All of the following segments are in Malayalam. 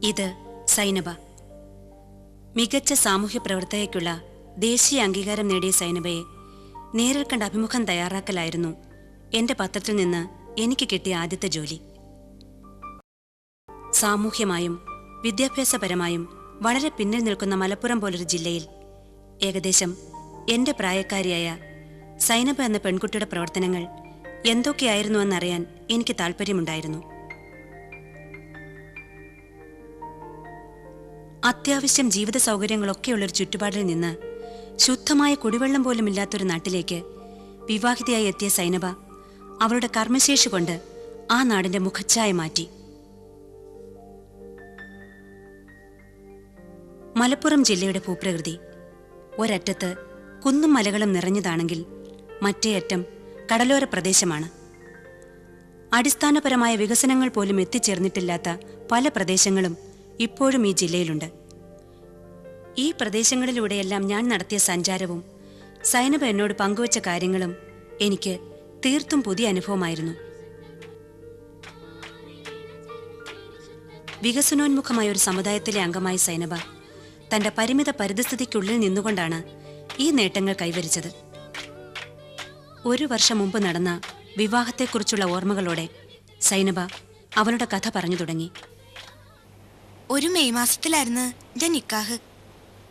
ഇത് സൈനബ. മികച്ച സാമൂഹ്യ പ്രവർത്തകയ്ക്കുള്ള ദേശീയ അംഗീകാരം നേടിയ സൈനബയെ നേരിൽ കണ്ട അഭിമുഖം തയ്യാറാക്കലായിരുന്നു എന്റെ പത്രത്തിൽ നിന്ന് എനിക്ക് കിട്ടിയ ആദ്യത്തെ ജോലി. സാമൂഹ്യമായും വിദ്യാഭ്യാസപരമായും വളരെ പിന്നിൽ നിൽക്കുന്ന മലപ്പുറം പോലൊരു ജില്ലയിൽ ഏകദേശം എന്റെ പ്രായക്കാരിയായ സൈനബ എന്ന പെൺകുട്ടിയുടെ പ്രവർത്തനങ്ങൾ എന്തൊക്കെയായിരുന്നുവെന്നറിയാൻ എനിക്ക് താല്പര്യമുണ്ടായിരുന്നു. അത്യാവശ്യം ജീവിത സൗകര്യങ്ങളൊക്കെയുള്ളൊരു ചുറ്റുപാടിൽ നിന്ന് ശുദ്ധമായ കുടിവെള്ളം പോലും ഇല്ലാത്തൊരു നാട്ടിലേക്ക് വിവാഹിതയായി എത്തിയ സൈനബ അവളുടെ കർമ്മശേഷി കൊണ്ട് ആ നാടിന്റെ മുഖച്ഛായ മാറ്റി. മലപ്പുറം ജില്ലയുടെ ഭൂപ്രകൃതി ഒരറ്റത്ത് കുന്നും മലകളും നിറഞ്ഞതാണെങ്കിൽ മറ്റേ അറ്റം കടലോര പ്രദേശമാണ്. അടിസ്ഥാനപരമായ വികസനങ്ങൾ പോലും എത്തിച്ചേർന്നിട്ടില്ലാത്ത പല പ്രദേശങ്ങളും ഇപ്പോഴും ഈ ജില്ലയിലുണ്ട്. ഈ പ്രദേശങ്ങളിലൂടെയെല്ലാം ഞാൻ നടത്തിയ സഞ്ചാരവും സൈനബ എന്നോട് പങ്കുവച്ച കാര്യങ്ങളും എനിക്ക് തീർത്തും പുതിയ അനുഭവമായിരുന്നു. വികസനോന്മുഖമായ ഒരു സമുദായത്തിലെ അംഗമായ സൈനബ തന്റെ പരിമിത പരിതസ്ഥിതിക്കുള്ളിൽ നിന്നുകൊണ്ടാണ് ഈ നേട്ടങ്ങൾ കൈവരിച്ചത്. 1 വർഷം മുമ്പ് നടന്ന വിവാഹത്തെക്കുറിച്ചുള്ള ഓർമ്മകളോടെ സൈനബ അവളുടെ കഥ പറഞ്ഞു തുടങ്ങി. ഒരു മെയ് മാസത്തിലായിരുന്നു എന്റെ നിക്കാഹ്.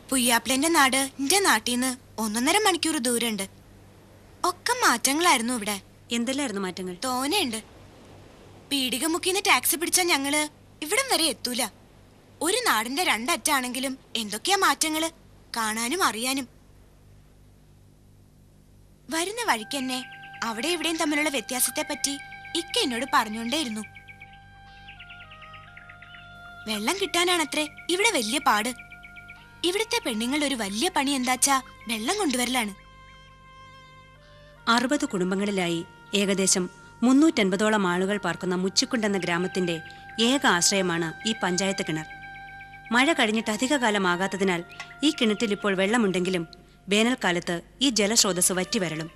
പുയ്യാപ്പിളന്റെ നാട് എന്റെ നാട്ടിന്ന് 1.5 മണിക്കൂർ ദൂരമുണ്ട്. ഒക്കെ മാറ്റങ്ങളായിരുന്നു ഇവിടെ. എന്തെല്ലായിരുന്നു മാറ്റങ്ങൾ? തോനെയുണ്ട്. പീടിക മുക്കിന്ന് ടാക്സി പിടിച്ചാൽ ഞങ്ങള് ഇവിടം വരെ എത്തൂല. ഒരു നാടിന്റെ 2 അറ്റാണെങ്കിലും എന്തൊക്കെയാ മാറ്റങ്ങള് കാണാനും അറിയാനും. വരുന്ന വഴിക്കെന്നെ അവിടെ ഇവിടെയും തമ്മിലുള്ള വ്യത്യാസത്തെ പറ്റി ഇക്ക എന്നോട് പറഞ്ഞുകൊണ്ടേയിരുന്നു. വെള്ളം കിട്ടാനാണത്രേ ഇവിടെ വലിയ പാട്. ഇവിടുത്തെ പെണ്ണുങ്ങളുടെ ഒരു വലിയ പണി എന്താച്ചാ വെള്ളം കൊണ്ടുവരലാണ്. 60 കുടുംബങ്ങളിലായി ഏകദേശം 350ഓളം ആളുകൾ പാർക്കുന്ന മുച്ചിക്കുണ്ടെന്ന ഗ്രാമത്തിന്റെ ഏക ആശ്രയമാണ് ഈ പഞ്ചായത്ത് കിണർ. മഴ കഴിഞ്ഞിട്ട് അധികകാലമാകാത്തതിനാൽ ഈ കിണറ്റിൽ ഇപ്പോൾ വെള്ളമുണ്ടെങ്കിലും വേനൽക്കാലത്ത് ഈ ജലസ്രോതസ് വറ്റിവരളും.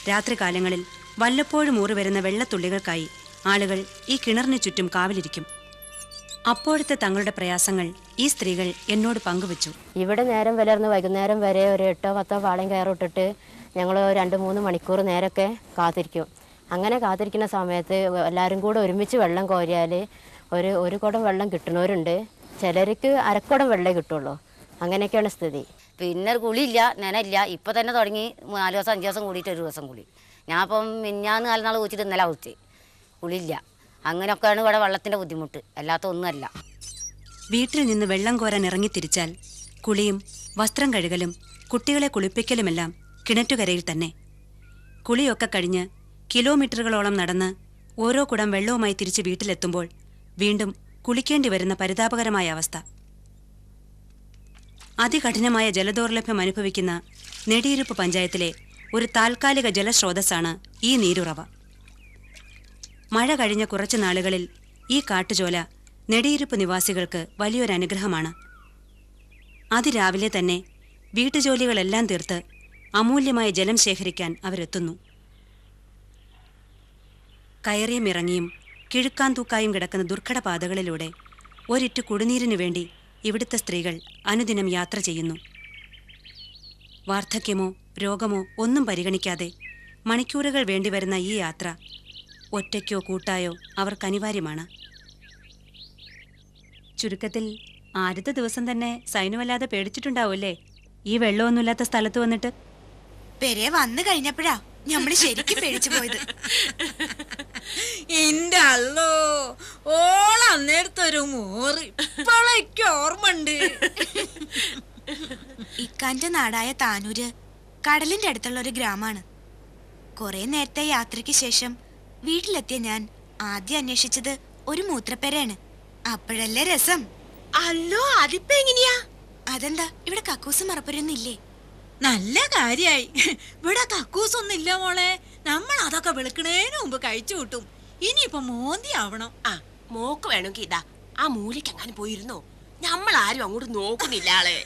രാത്രികാലങ്ങളിൽ വല്ലപ്പോഴും ഊറിവരുന്ന വെള്ളത്തുള്ളികൾക്കായി ആളുകൾ ഈ കിണറിന് ചുറ്റും കാവലിരിക്കും. അപ്പോഴത്തെ തങ്ങളുടെ പ്രയാസങ്ങൾ ഈ സ്ത്രീകൾ എന്നോട് പങ്കുവച്ചു. ഇവിടെ നേരം പുലർന്ന് വൈകുന്നേരം വരെ ഒരു 8-10 പാളയം കയറിട്ടിട്ട് ഞങ്ങൾ 2-3 മണിക്കൂർ നേരമൊക്കെ കാത്തിരിക്കും. അങ്ങനെ കാത്തിരിക്കുന്ന സമയത്ത് എല്ലാവരും കൂടെ ഒരുമിച്ച് വെള്ളം കോരിയാൽ ഒരു കുടം വെള്ളം കിട്ടുന്നവരുണ്ട്. ചിലർക്ക് അരക്കുടം വെള്ളമേ കിട്ടുള്ളൂ. അങ്ങനെയൊക്കെയാണ് സ്ഥിതി. പിന്നെ കുളിയില്ല, നനയില്ല. ഇപ്പം തന്നെ തുടങ്ങി 4 ദിവസം 5 ദിവസം കൂടിയിട്ട് ഒരു ദിവസം കുളി. ഞാൻ ഇപ്പം മിഞ്ഞാന്ന് 4 നാൾ കുളിച്ചിട്ട് ഇന്നലെ കുളിച്ച് കുളിയില്ല. അങ്ങനെയൊക്കെയാണ് ഇവിടെ വെള്ളത്തിൻ്റെ ബുദ്ധിമുട്ട്, അല്ലാത്ത ഒന്നുമല്ല. വീട്ടിൽ നിന്ന് വെള്ളം കോരാൻ ഇറങ്ങിത്തിരിച്ചാൽ കുളിയും വസ്ത്രം കഴുകലും കുട്ടികളെ കുളിപ്പിക്കലുമെല്ലാം കിണറ്റുകരയിൽ തന്നെ. കുളിയൊക്കെ കഴിഞ്ഞ് കിലോമീറ്ററുകളോളം നടന്ന് ഓരോ കുടം വെള്ളവുമായി തിരിച്ച് വീട്ടിലെത്തുമ്പോൾ വീണ്ടും കുളിക്കേണ്ടി വരുന്ന പരിതാപകരമായ അവസ്ഥ. അതികഠിനമായ ജലദൗർലഭ്യം അനുഭവിക്കുന്ന നെടിയിരുപ്പ് പഞ്ചായത്തിലെ ഒരു താൽക്കാലിക ജലസ്രോതസ്സാണ് ഈ നീരുറവ. മഴ കഴിഞ്ഞ കുറച്ചു നാളുകളിൽ ഈ കാട്ടുചോല നെടിയിരുപ്പ് നിവാസികൾക്ക് വലിയൊരനുഗ്രഹമാണ്. അതിരാവിലെ തന്നെ വീട്ടുജോലികളെല്ലാം തീർത്ത് അമൂല്യമായ ജലം ശേഖരിക്കാൻ അവരെത്തുന്നു. കയറിയും ഇറങ്ങിയും കിഴുക്കാൻ തൂക്കായും കിടക്കുന്ന ദുർഘട പാതകളിലൂടെ ഒരിറ്റു കുടിനീരിനു വേണ്ടി ഇവിടുത്തെ സ്ത്രീകൾ അനുദിനം യാത്ര ചെയ്യുന്നു. വാർദ്ധക്യമോ രോഗമോ ഒന്നും പരിഗണിക്കാതെ മണിക്കൂറുകൾ വേണ്ടിവരുന്ന ഈ യാത്ര ഒറ്റയ്ക്കോ കൂട്ടായോ അവർക്കനിവാര്യമാണ്. ചുരുക്കത്തിൽ ആദ്യത്തെ ദിവസം തന്നെ സൈനുവല്ലാതെ പേടിച്ചിട്ടുണ്ടാവൂല്ലേ ഈ വെള്ളമൊന്നുമില്ലാത്ത സ്ഥലത്ത് വന്നിട്ട്? പെരെ വന്നു കഴിഞ്ഞപ്പോഴാ ഞമ്മള് ശരിക്കും പേടിച്ചു പോയത്. എന്റെ അല്ലോ, ഓളന്നേരത്തൊരു മോറ് ഇപ്പോഴേക്ക് ഓർമ്മണ്ട്. ഇക്കാന്റെ നാടായ താനൂര് കടലിന്റെ അടുത്തുള്ള ഒരു ഗ്രാമാണ്. കുറെ നേരത്തെ യാത്രയ്ക്ക് ശേഷം വീട്ടിലെത്തിയ ഞാൻ ആദ്യം അന്വേഷിച്ചത് ഒരു മൂത്രപ്പേരയാണ്. അപ്പോഴല്ലേ രസം. അല്ലോ, അതിപ്പോ എങ്ങനെയാ? അതെന്താ ഇവിടെ കക്കൂസും മറപ്പുരൊന്നും ഇല്ലേ? നല്ല കാര്യായി. ഇവിടെ കക്കൂസൊന്നും ഇല്ല മോളെ. നമ്മൾ അതൊക്കെ വെളുക്കണേന് മുമ്പ് കഴിച്ചു കൂട്ടും. ഇനിയിപ്പൊ മോന്തി ആവണം. ആ മോക്ക് വേണമെങ്കിൽ ഇതാ ആ മൂലയ്ക്ക് അങ്ങനെ പോയിരുന്നോ? നമ്മൾ ആരും അങ്ങോട്ട് നോക്കുന്നില്ല ആളെ.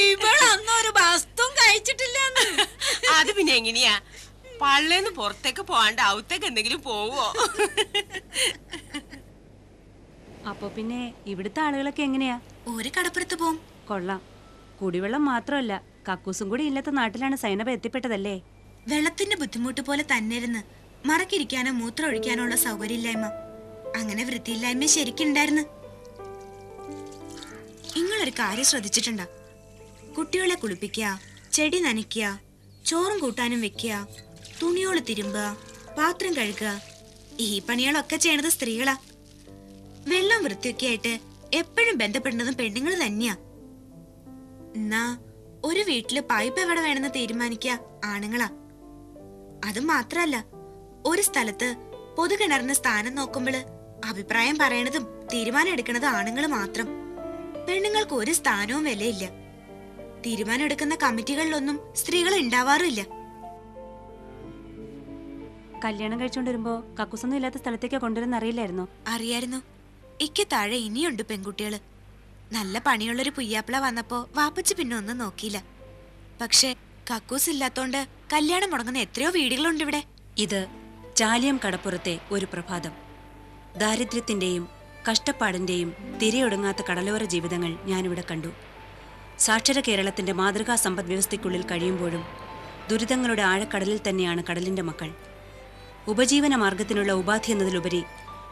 ഇവളൊന്നൊരു വസ്തും കഴിച്ചിട്ടില്ല. അത് പിന്നെ എങ്ങനെയാ? പള്ളേന്ന് പുറത്തേക്ക് പോകാണ്ട് അകത്തേക്ക് എന്തെങ്കിലും പോവോ? അപ്പൊ പിന്നെ ഇവിടുത്തെ ആളുകളൊക്കെ എങ്ങനെയാ? ഒരു കടപ്പുറത്ത് പോവും. കൊള്ളാം. കുടിവെള്ളം മാത്രമല്ല, കക്കൂസും കൂടി ഇല്ലാത്ത നാട്ടിലാണ് സൈനബ എത്തിപ്പെട്ടതല്ലേ? വെള്ളത്തിന്റെ ബുദ്ധിമുട്ട് പോലെ തന്നെ ഇരുന്ന് മറക്കിരിക്കാനോ മൂത്രം ഒഴിക്കാനോ ഉള്ള സൗകര്യമില്ലായ്മ, അങ്ങനെ വൃത്തിയില്ലായ്മ ശരിക്കുണ്ടായിരുന്നു. നിങ്ങളൊരു കാര്യം ശ്രദ്ധിച്ചിട്ടുണ്ടോ? കുട്ടികളെ കുളിപ്പിക്കുക, ചെടി നനയ്ക്കുക, ചോറും കൂട്ടാനും വെക്കുക, തുണിയോള് തിരുമ്പുക, പാത്രം കഴുകുക, ഈ പണികളൊക്കെ ചെയ്യണത് സ്ത്രീകളാ. വെള്ളം വൃത്തിയൊക്കെ ആയിട്ട് എപ്പോഴും ബന്ധപ്പെടുന്നതും പെണ്ണുങ്ങൾ തന്നെയാ. എന്നാ ഒരു വീട്ടില് പൈപ്പ് എവിടെ വേണമെന്ന് തീരുമാനിക്കുക ആണുങ്ങളാ. അത് മാത്രല്ല, ഒരു സ്ഥലത്ത് പൊതുകിണറിന് സ്ഥാനം നോക്കുമ്പോള് അഭിപ്രായം പറയണതും തീരുമാനം എടുക്കണതും ആണുങ്ങൾ മാത്രം. പെണ്ണുങ്ങൾക്ക് ഒരു സ്ഥാനവും വിലയില്ല. തീരുമാനം എടുക്കുന്ന കമ്മിറ്റികളിലൊന്നും സ്ത്രീകൾ ഉണ്ടാവാറില്ല. കല്യാണം കഴിച്ചോണ്ട് വരുമ്പോ കക്കൂസൊന്നും ഇല്ലാത്ത സ്ഥലത്തേക്ക് കൊണ്ടുവരുന്ന അറിയില്ലായിരുന്നോ? അറിയായിരുന്നു. ഇക്ക് താഴെ ഇനിയുണ്ട് പെൺകുട്ടികള്. നല്ല പണിയുള്ളൊരു പുയ്യാപ്പിള വന്നപ്പോ വാപ്പച്ചി പിന്നെ ഒന്നും നോക്കിയില്ല. പക്ഷെ കക്കൂസ് ഇല്ലാത്തോണ്ട് കല്യാണം മുടങ്ങുന്ന എത്രയോ വീടുകളുണ്ട് ഇവിടെ. ഇത് ചാലിയം കടപ്പുറത്തെ ഒരു പ്രഭാതം. ദാരിദ്ര്യത്തിന്റെയും കഷ്ടപ്പാടിന്റെയും തിരയൊടുങ്ങാത്ത കടലോര ജീവിതങ്ങൾ ഞാനിവിടെ കണ്ടു. സാക്ഷര കേരളത്തിന്റെ മാതൃകാ സമ്പദ് വ്യവസ്ഥയ്ക്കുള്ളിൽ കഴിയുമ്പോഴും ദുരിതങ്ങളുടെ ആഴക്കടലിൽ തന്നെയാണ് കടലിന്റെ മക്കൾ. ഉപജീവന മാർഗത്തിനുള്ള ഉപാധി എന്നതിലുപരി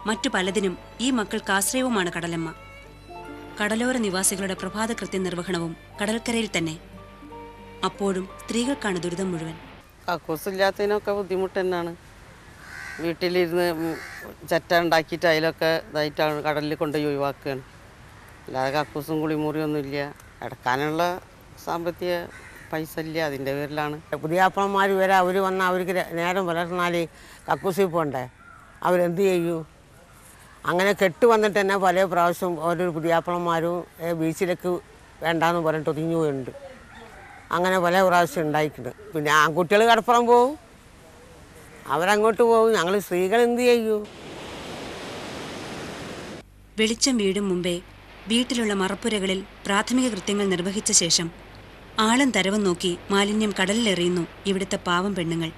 മറ്റു പലതിനും ഈ മക്കൾക്ക് ആശ്രയവുമാണ് കടലമ്മ. കടലോര നിവാസികളുടെ പ്രഭാത കൃത്യനിർവഹണവും കടൽക്കരയിൽ തന്നെ. അപ്പോഴും സ്ത്രീകൾക്കാണ് ദുരിതം മുഴുവൻ. കക്കൂസില്ലാത്തതിനൊക്കെ ബുദ്ധിമുട്ട് തന്നെയാണ്. വീട്ടിലിരുന്ന് ചട്ട ഉണ്ടാക്കിയിട്ട് അതിലൊക്കെ ഇതായിട്ടാണ് കടലിൽ കൊണ്ടുപോയി ഒഴിവാക്കുകയാണ്. അല്ലാതെ കക്കൂസും കുളിമുറിയൊന്നുമില്ല. അടക്കാനുള്ള സാമ്പത്തിക പൈസ ഇല്ല, അതിൻ്റെ പേരിലാണ്. പുതിയാപ്പന്മാർ വരെ അവർ വന്നാൽ അവർക്ക് നേരം പുലർന്നാൽ കക്കൂസിൽ പോകണ്ടേ, അവരെന്ത് ചെയ്യൂ? അങ്ങനെ കെട്ട് വന്നിട്ട് തന്നെ പല പ്രാവശ്യം ഓരോ പുതിയാപ്പളന്മാരും ബീച്ചിലേക്ക് വേണ്ടാന്ന് പറഞ്ഞിട്ട് ഒതുങ്ങി പോയിട്ടുണ്ട്. അങ്ങനെ പല പ്രാവശ്യം ഉണ്ടായിട്ടുണ്ട്. പിന്നെ ആൺകുട്ടികൾ കടപ്പുറം പോവും, അവരങ്ങോട്ട് പോകും. ഞങ്ങൾ സ്ത്രീകൾ എന്ത് ചെയ്യൂ? വെളിച്ചം വീടും മുമ്പേ വീട്ടിലുള്ള മറപ്പുരകളിൽ പ്രാഥമിക കൃത്യങ്ങൾ നിർവഹിച്ച ശേഷം ആളും തരവും നോക്കി മാലിന്യം കടലിലെറിയുന്നു ഇവിടുത്തെ പാവം പെണ്ണുങ്ങൾ.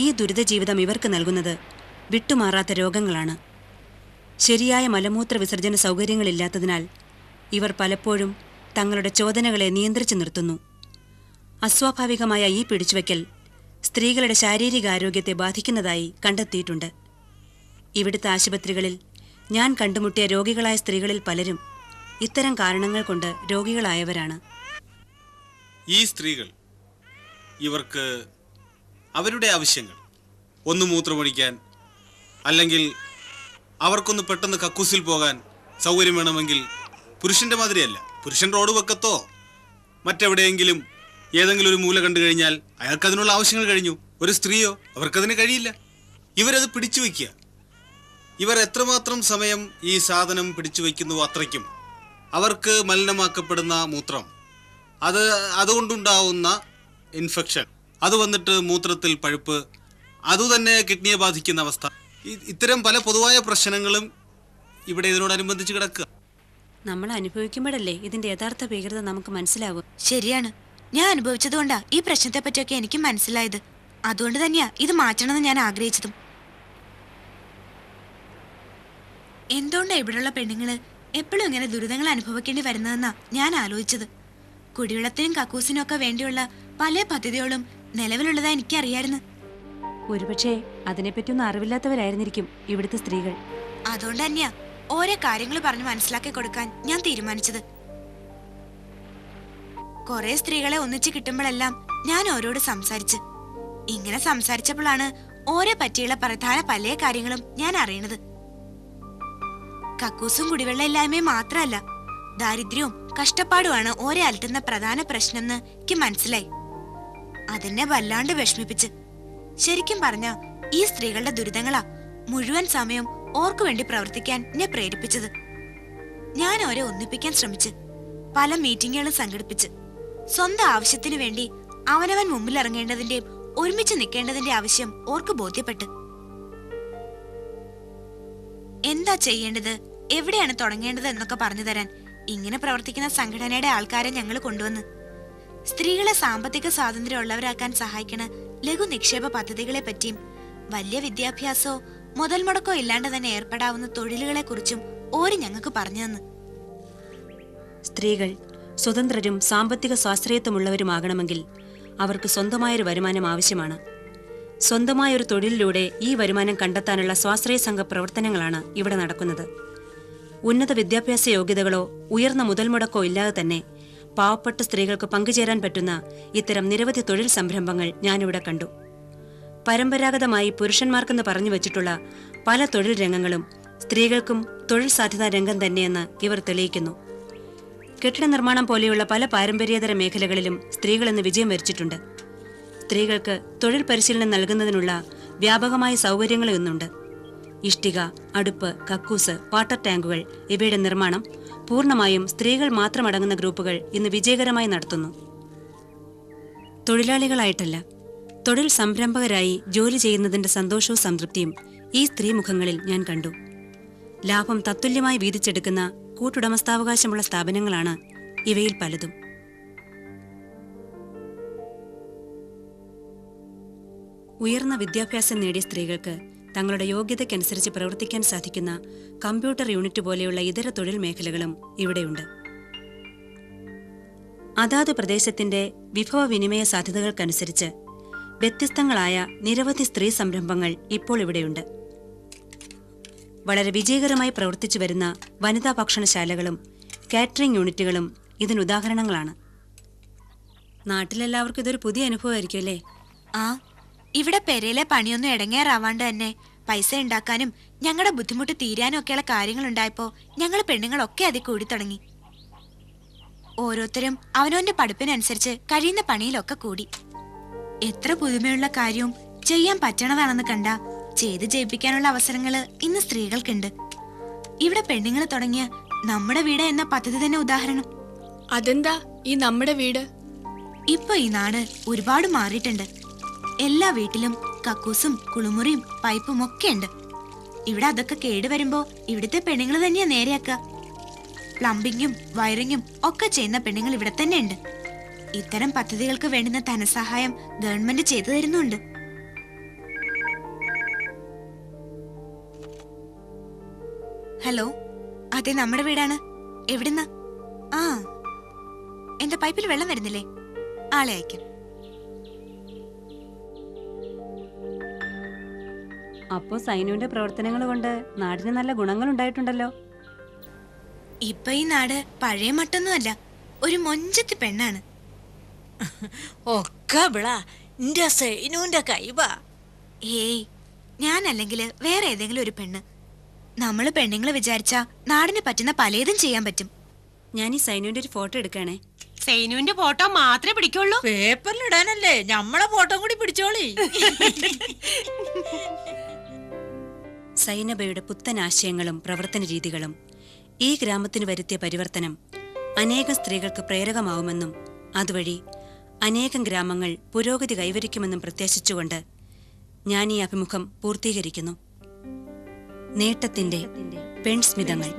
ഈ ദുരിത ജീവിതം ഇവർക്ക് നൽകുന്നത് വിട്ടുമാറാത്ത രോഗങ്ങളാണ്. ശരിയായ മലമൂത്ര വിസർജന സൗകര്യങ്ങളില്ലാത്തതിനാൽ ഇവർ പലപ്പോഴും തങ്ങളുടെ ചോദനകളെ നിയന്ത്രിച്ചു നിർത്തുന്നു. അസ്വാഭാവികമായ ഈ പിടിച്ചുവയ്ക്കൽ സ്ത്രീകളുടെ ശാരീരികാരോഗ്യത്തെ ബാധിക്കുന്നതായി കണ്ടെത്തിയിട്ടുണ്ട്. ഇവിടുത്തെ ആശുപത്രികളിൽ ഞാൻ കണ്ടുമുട്ടിയ രോഗികളായ സ്ത്രീകളിൽ പലരും ഇത്തരം കാരണങ്ങൾ കൊണ്ട് രോഗികളായവരാണ്. ഈ സ്ത്രീകൾ ഇവർക്ക് അവരുടെ ആവശ്യങ്ങൾ, ഒന്ന് മൂത്രമൊഴിക്കാൻ, അല്ലെങ്കിൽ അവർക്കൊന്ന് പെട്ടെന്ന് കക്കൂസിൽ പോകാൻ സൗകര്യം വേണമെങ്കിൽ പുരുഷൻ്റെ മാതിരിയല്ല. പുരുഷൻ റോഡ് വെക്കത്തോ മറ്റെവിടെയെങ്കിലും ഏതെങ്കിലും ഒരു മൂല കണ്ടു കഴിഞ്ഞാൽ അയാൾക്ക് അതിനുള്ള ആവശ്യങ്ങൾ കഴിഞ്ഞു. ഒരു സ്ത്രീയോ അവർക്കതിന് കഴിയില്ല. ഇവരത് പിടിച്ചു വയ്ക്കുക. ഇവർ എത്രമാത്രം സമയം ഈ സാധനം പിടിച്ചു വയ്ക്കുന്നുവോ അത്രയ്ക്കും അവർക്ക് മലിനമാക്കപ്പെടുന്ന മൂത്രം, അതുകൊണ്ടുണ്ടാവുന്ന ഇൻഫെക്ഷൻ, അത് വന്നിട്ട് മൂത്രത്തിൽ പഴുപ്പ്, അതുതന്നെ കിഡ്നിയെ ബാധിക്കുന്ന അവസ്ഥ, ഇത്തരം പല പൊതുവായ പ്രശ്നങ്ങളും ഇവിടെ ഇതിനോടനുബന്ധിച്ച് കിടക്കുക. നമ്മൾ അനുഭവിക്കുമ്പോഴല്ലേ ഇതിന്റെ യഥാർത്ഥ ഭീകരത നമുക്ക് മനസ്സിലാവും. ശരിയാണ്. ഞാൻ അനുഭവിച്ചതുകൊണ്ടാ ഈ പ്രശ്നത്തെ പറ്റിയൊക്കെ എനിക്ക് മനസ്സിലായത്. അതുകൊണ്ട് തന്നെയാ ഇത് മാറ്റണമെന്ന് ഞാൻ ആഗ്രഹിച്ചതും. എന്തുകൊണ്ടാ ഇവിടെയുള്ള പെണ്ണുങ്ങള് എപ്പോഴും ഇങ്ങനെ ദുരിതങ്ങൾ അനുഭവിക്കേണ്ടി വരുന്നതെന്നാ ഞാൻ ആലോചിച്ചത്. കുടിവെള്ളത്തിനും കക്കൂസിനും ഒക്കെ വേണ്ടിയുള്ള പല പദ്ധതികളും നിലവിലുള്ളതാ എനിക്കറിയായിരുന്നു. ഒരുപക്ഷെ അതിനെപ്പറ്റിയൊന്നും അറിവില്ലാത്തവരായിരുന്നിരിക്കും ഇവിടുത്തെ സ്ത്രീകൾ. അതുകൊണ്ട് തന്നെയാ ഓരോ കാര്യങ്ങൾ പറഞ്ഞ് മനസ്സിലാക്കി കൊടുക്കാൻ ഞാൻ തീരുമാനിച്ചത്. കുറെ സ്ത്രീകളെ ഒന്നിച്ച് കിട്ടുമ്പോഴെല്ലാം ഞാൻ ഓരോട് സംസാരിച്ച്. ഇങ്ങനെ സംസാരിച്ചപ്പോഴാണ് ഓരോ പറ്റിയുള്ള പ്രധാന പല കാര്യങ്ങളും ഞാൻ അറിയണത്. കക്കൂസും കുടിവെള്ള ഇല്ലായ്മയും മാത്രമല്ല, ദാരിദ്ര്യവും കഷ്ടപ്പാടുമാണ് ഓരോ അലട്ടുന്ന പ്രധാന പ്രശ്നം എന്ന് എനിക്ക് മനസ്സിലായി. അതെന്നെ വല്ലാണ്ട് വിഷമിപ്പിച്ച്. ശരിക്കും പറഞ്ഞ ഈ സ്ത്രീകളുടെ ദുരിതങ്ങളാ മുഴുവൻ സമയം ഓർക്കു വേണ്ടി പ്രവർത്തിക്കാൻ എന്നെ പ്രേരിപ്പിച്ചത്. ഞാൻ അവരെ ഒന്നിപ്പിക്കാൻ ശ്രമിച്ച് പല മീറ്റിങ്ങുകളും സംഘടിപ്പിച്ച് സ്വന്തം ആവശ്യത്തിനു വേണ്ടി അവനവൻ മുമ്പിലിറങ്ങേണ്ടതിന്റെയും ഒരുമിച്ച് നിൽക്കേണ്ടതിന്റെ ആവശ്യം ഓർക്ക് ബോധ്യപ്പെട്ട് എന്താ ചെയ്യേണ്ടത്, എവിടെയാണ് തുടങ്ങേണ്ടത് എന്നൊക്കെ പറഞ്ഞു തരാൻ ഇങ്ങനെ പ്രവർത്തിക്കുന്ന സംഘടനയുടെ ആൾക്കാരെ ഞങ്ങൾ കൊണ്ടുവന്ന് സ്ത്രീകളെ സാമ്പത്തിക സ്വാതന്ത്ര്യം ഉള്ളവരാക്കാൻ സഹായിക്കണ ലഘു നിക്ഷേപ പദ്ധതികളെ പറ്റിയും വലിയ വിദ്യാഭ്യാസമോ മുതൽ മുടക്കോ ഇല്ലാണ്ട് തന്നെ ഏർപ്പെടാവുന്ന തൊഴിലുകളെ കുറിച്ചും ഓര് ഞങ്ങൾക്ക് പറഞ്ഞു തന്ന്. സ്ത്രീകൾ സ്വതന്ത്രരും സാമ്പത്തിക സ്വാശ്രയത്വമുള്ളവരുമാകണമെങ്കിൽ അവർക്ക് സ്വന്തമായൊരു വരുമാനം ആവശ്യമാണ്. സ്വന്തമായൊരു തൊഴിലിലൂടെ ഈ വരുമാനം കണ്ടെത്താനുള്ള സ്വാശ്രയ സംഘ പ്രവർത്തനങ്ങളാണ് ഇവിടെ നടക്കുന്നത്. ഉന്നത വിദ്യാഭ്യാസ യോഗ്യതകളോ ഉയർന്ന മുതൽമുടക്കോ ഇല്ലാതെ തന്നെ പാവപ്പെട്ട സ്ത്രീകൾക്ക് പങ്കുചേരാൻ പറ്റുന്ന ഇത്തരം നിരവധി തൊഴിൽ സംരംഭങ്ങൾ ഞാനിവിടെ കണ്ടു. പരമ്പരാഗതമായി പുരുഷന്മാർക്കെന്ന് പറഞ്ഞു വച്ചിട്ടുള്ള പല തൊഴിൽ രംഗങ്ങളും സ്ത്രീകൾക്കും തൊഴിൽ സാധ്യതാ രംഗം തന്നെയെന്ന് ഇവർ തെളിയിക്കുന്നു. കെട്ടിട നിർമ്മാണം പോലെയുള്ള പല പാരമ്പര്യേതര മേഖലകളിലും സ്ത്രീകളെന്ന് വിജയം വരിച്ചിട്ടുണ്ട്. സ്ത്രീകൾക്ക് തൊഴിൽ പരിശീലനം നൽകുന്നതിനുള്ള വ്യാപകമായ സൗകര്യങ്ങൾ ഇന്നുണ്ട്. ഇഷ്ടിക, അടുപ്പ്, കക്കൂസ്, വാട്ടർ ടാങ്കുകൾ ഇവയുടെ നിർമ്മാണം പൂർണ്ണമായും സ്ത്രീകൾ മാത്രമടങ്ങുന്ന ഗ്രൂപ്പുകൾ ഇന്ന് വിജയകരമായി നടത്തുന്നു. തൊഴിലാളികളായിട്ടല്ല, തൊഴിൽ സംരംഭകരായി ജോലി ചെയ്യുന്നതിന്റെ സന്തോഷവും സംതൃപ്തിയും ഈ സ്ത്രീ മുഖങ്ങളിൽ ഞാൻ കണ്ടു. ലാഭം തത്തുല്യമായി വീതിച്ചെടുക്കുന്ന കൂട്ടുടമസ്ഥാവകാശമുള്ള സ്ഥാപനങ്ങളാണ് ഇവയിൽ പലതും. ഉയർന്ന വിദ്യാഭ്യാസം നേടിയ സ്ത്രീകൾക്ക് തങ്ങളുടെ യോഗ്യതയ്ക്കനുസരിച്ച് പ്രവർത്തിക്കാൻ സാധിക്കുന്ന കമ്പ്യൂട്ടർ യൂണിറ്റ് പോലെയുള്ള ഇതര തൊഴിൽ മേഖലകളും ഇവിടെയുണ്ട്. അതാത് പ്രദേശത്തിന്റെ വിഭവവിനിമയ സാധ്യതകൾക്കനുസരിച്ച് വ്യത്യസ്തങ്ങളായ നിരവധി സ്ത്രീ സംരംഭങ്ങൾ ഇപ്പോൾ ഇവിടെയുണ്ട്. വളരെ വിജയകരമായി പ്രവർത്തിച്ചു വരുന്ന വനിതാ ഭക്ഷണശാലകളും കാറ്ററിംഗ് യൂണിറ്റുകളും ഇതിനുദാഹരണങ്ങളാണ്. നാട്ടിലെല്ലാവർക്കും ഇതൊരു പുതിയ അനുഭവമായിരിക്കും അല്ലേ? ആ, ഇവിടെ പെരയിലെ പണിയൊന്നും ഇടങ്ങേറാവാണ്ട് തന്നെ പൈസ ഉണ്ടാക്കാനും ഞങ്ങളുടെ ബുദ്ധിമുട്ട് തീരാനും ഒക്കെയുള്ള കാര്യങ്ങളുണ്ടായപ്പോ ഞങ്ങൾ പെണ്ണുങ്ങളൊക്കെ അതിൽ കൂടി തുടങ്ങി. ഓരോരുത്തരും അവനവന്റെ പഠിപ്പിനനുസരിച്ച് കഴിയുന്ന പണിയിലൊക്കെ കൂടി. എത്ര പുതുമയുള്ള കാര്യവും ചെയ്യാൻ പറ്റണതാണെന്ന് കണ്ട ചെയ്ത് ജയിപ്പിക്കാനുള്ള അവസരങ്ങള് ഇന്ന് സ്ത്രീകൾക്കുണ്ട്. ഇവിടെ പെണ്ണുങ്ങൾ തുടങ്ങിയ നമ്മുടെ വീട് എന്ന പദ്ധതി തന്നെ ഉദാഹരണം. അതെന്താ ഈ നമ്മുടെ വീട്? ഇപ്പൊ ഈ നാട് ഒരുപാട് മാറിയിട്ടുണ്ട്. എല്ലാ വീട്ടിലും കക്കൂസും കുളിമുറിയും പൈപ്പും ഒക്കെ ഉണ്ട്. ഇവിടെ അതൊക്കെ കേടുവരുമ്പോ ഇവിടുത്തെ പെണ്ണുങ്ങൾ തന്നെയാ നേരെയാക്കുക. പ്ലംബിങ്ങും വയറിങ്ങും ഒക്കെ ചെയ്യുന്ന പെണ്ണുങ്ങൾ ഇവിടെ തന്നെ ഉണ്ട്. ഇത്തരം പദ്ധതികൾക്ക് വേണ്ടുന്ന ധനസഹായം ഗവൺമെന്റ് ചെയ്തു തരുന്നുണ്ട്. ഹലോ, അതെ, നമ്മുടെ വീടാണ്. എവിടുന്ന? ആ, എന്റെ പൈപ്പിൽ വെള്ളം വരുന്നില്ലേ? ആളെ അയക്കും. അപ്പോ സൈനുവിന്റെ പ്രവർത്തനങ്ങൾ കൊണ്ട് നാടിന് നല്ല ഗുണങ്ങൾ ഉണ്ടായിട്ടുണ്ടല്ലോ. ഇപ്പൊ ഈ നാട് പഴയ മട്ടൊന്നുമല്ല, ഒരു മൊഞ്ചത്തി പെണ്ണാണ്. ഒക്കെ വിള എന്റെ സൈനുവിന്റെ കൈവാ. ഏയ്, ഞാനല്ലെങ്കില് വേറെ ഏതെങ്കിലും ഒരു പെണ്ണ്. നമ്മള് പെണ്ണുങ്ങള് വിചാരിച്ച നാടിന് പറ്റുന്ന പലതും ചെയ്യാൻ പറ്റും. ഞാൻ ഈ സൈനുവിന്റെ ഒരു ഫോട്ടോ എടുക്കാണേ. സൈനുവിന്റെ ഫോട്ടോ മാത്രമേ പിടിക്കുള്ളൂ. പേപ്പറിലിടാനല്ലേ, നമ്മളെ ഫോട്ടോ കൂടി പിടിച്ചോളി. സൈനബയുടെ പുത്തൻ ആശയങ്ങളും പ്രവർത്തന രീതികളും ഈ ഗ്രാമത്തിന് വരുത്തിയ പരിവർത്തനം അനേകം സ്ത്രീകൾക്ക് പ്രേരകമാവുമെന്നും അതുവഴി അനേകം ഗ്രാമങ്ങൾ പുരോഗതി കൈവരിക്കുമെന്നും പ്രത്യാശിച്ചുകൊണ്ട് ഞാൻ ഈ അഭിമുഖം പൂർത്തീകരിക്കുന്നു. നേട്ടത്തിന്റെ പെൺസ്മിതങ്ങൾ.